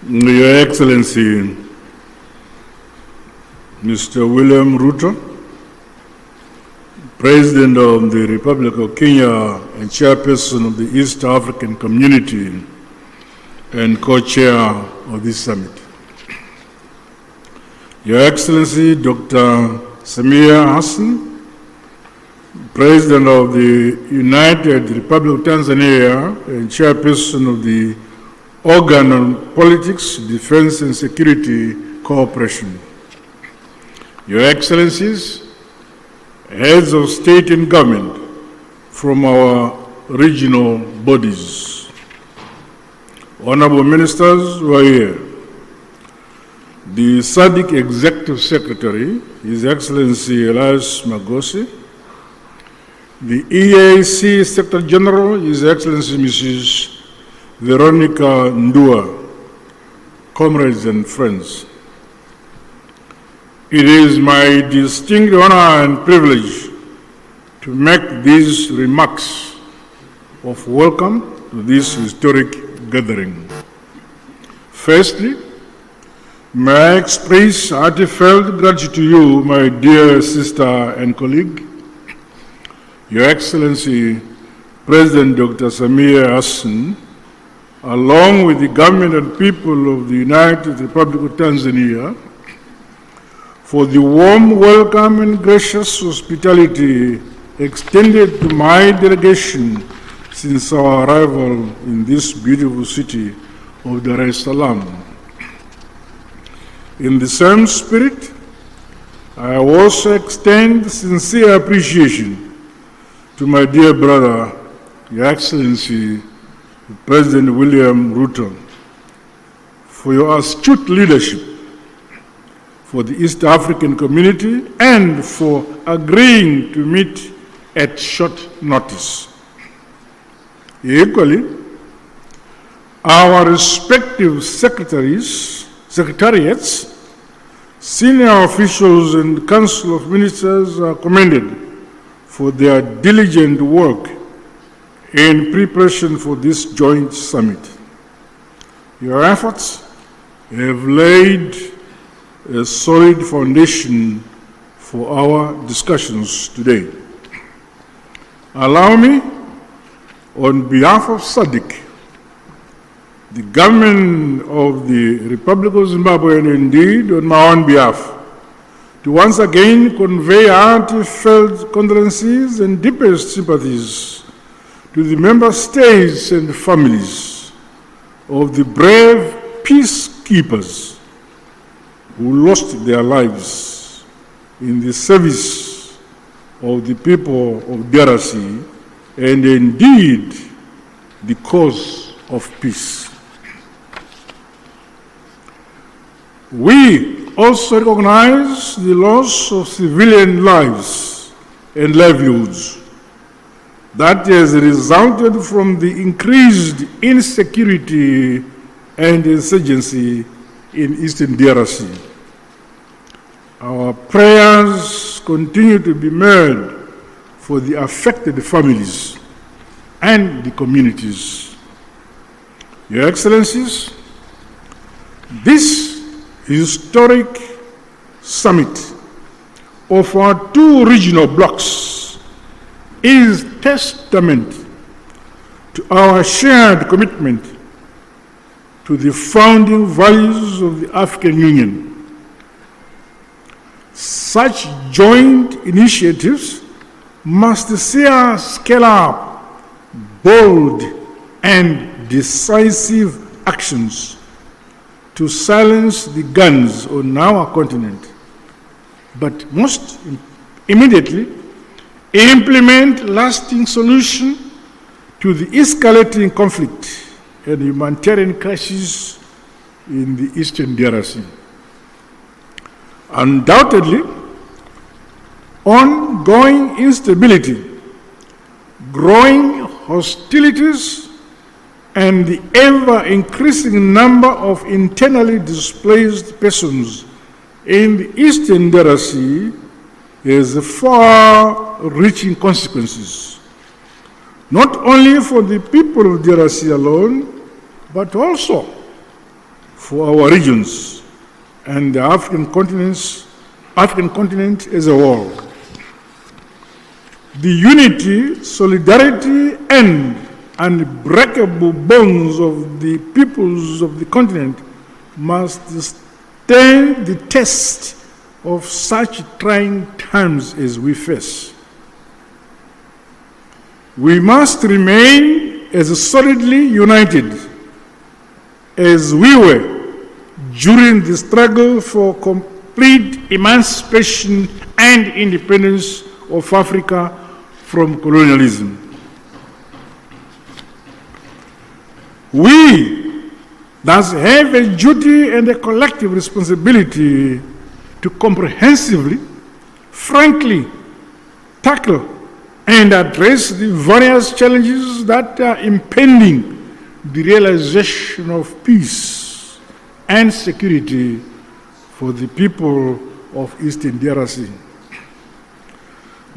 Your Excellency, Mr. William Ruto, President of the Republic of Kenya and Chairperson of the East African Community and Co-Chair of this summit. Your Excellency, Dr. Samia Hassan, President of the United Republic of Tanzania and Chairperson of the Organ on Politics, Defense and Security Cooperation. Your Excellencies, Heads of State and Government from our regional bodies, Honorable Ministers who are here, the SADC Executive Secretary, His Excellency Elias Magosi, the EAC Secretary General, His Excellency Mrs. Veronica Ndua, comrades and friends. It is my distinct honor and privilege to make these remarks of welcome to this historic gathering. Firstly, may I express heartfelt gratitude to you, my dear sister and colleague, Your Excellency, President Dr. Samia Hassan, along with the government and people of the United Republic of Tanzania, for the warm welcome and gracious hospitality extended to my delegation since our arrival in this beautiful city of Dar es Salaam. In the same spirit, I also extend sincere appreciation to my dear brother, Your Excellency, President William Ruto, for your astute leadership for the East African community and for agreeing to meet at short notice. Equally, our respective secretariats, senior officials and Council of Ministers are commended for their diligent work in preparation for this joint summit. Your efforts have laid a solid foundation for our discussions today. Allow me, on behalf of SADC, the government of the Republic of Zimbabwe, and indeed on my own behalf, to once again convey heartfelt condolences and deepest sympathies to the member states and families of the brave peacekeepers who lost their lives in the service of the people of DRC and indeed the cause of peace. We also recognize the loss of civilian lives and livelihoods that has resulted from the increased insecurity and insurgency in Eastern DRC. Our prayers continue to be made for the affected families and the communities. Your Excellencies, this historic summit of our two regional blocs is testament to our shared commitment to the founding values of the African Union. Such joint initiatives must see us scale up bold and decisive actions to silence the guns on our continent, but most immediately implement lasting solutions to the escalating conflict and humanitarian crisis in the Eastern DRC. Undoubtedly, ongoing instability, growing hostilities, and the ever-increasing number of internally displaced persons in the Eastern DRC has far-reaching consequences, not only for the people of DRC alone, but also for our regions and the African continent as a whole. The unity, solidarity, and unbreakable bonds of the peoples of the continent must stand the test of such trying times as we face. We must remain as solidly united as we were during the struggle for complete emancipation and independence of Africa from colonialism. We thus have a duty and a collective responsibility to comprehensively, frankly, tackle and address the various challenges that are impeding the realization of peace and security for the people of Eastern DRC.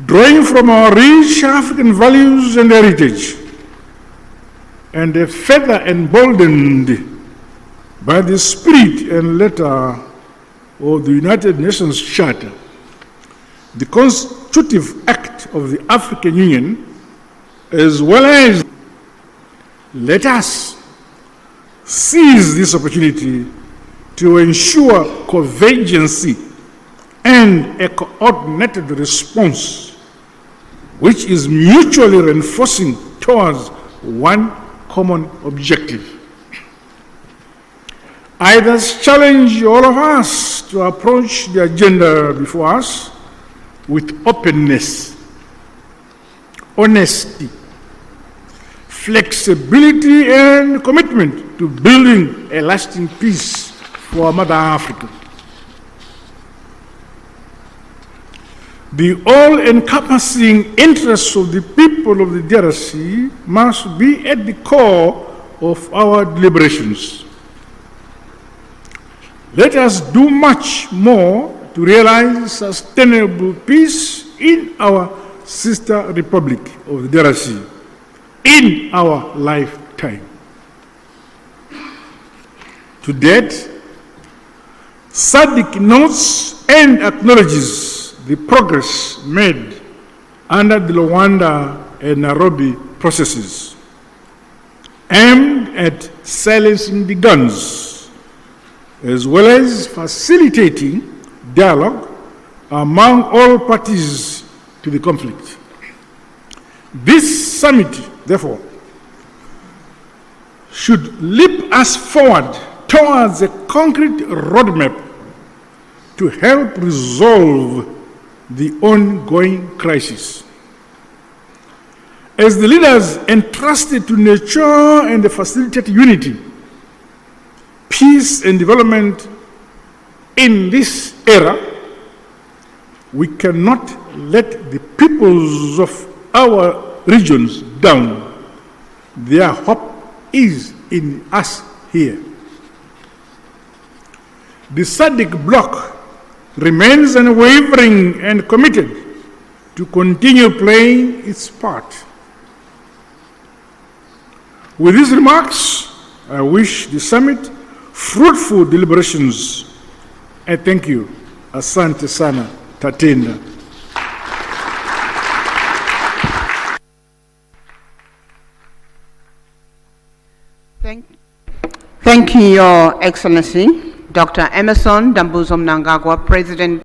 Drawing from our rich African values and heritage, and further emboldened by the spirit and letter of the United Nations Charter, the constitutive act of the African Union, as well as let us seize this opportunity to ensure convergence and a coordinated response which is mutually reinforcing towards one common objective. I thus challenge all of us to approach the agenda before us with openness, honesty, flexibility, and commitment to building a lasting peace for Mother Africa. The all-encompassing interests of the people of the DRC must be at the core of our deliberations. Let us do much more to realize sustainable peace in our sister republic of the DRC in our lifetime. To date, SADC notes and acknowledges the progress made under the Luanda and Nairobi processes aimed at silencing the guns, as well as facilitating dialogue among all parties to the conflict. This summit, therefore, should leap us forward towards a concrete roadmap to help resolve the ongoing crisis. As the leaders entrusted to nurture and facilitate unity, peace and development in this era, we cannot let the peoples of our regions down. Their hope is in us here. The SADC bloc remains unwavering and committed to continue playing its part. With these remarks, I wish the summit fruitful deliberations. I thank you. Asante sana. Tatenda. Thank you, Your Excellency, Dr. Emerson Dambuzo Mnangawa, President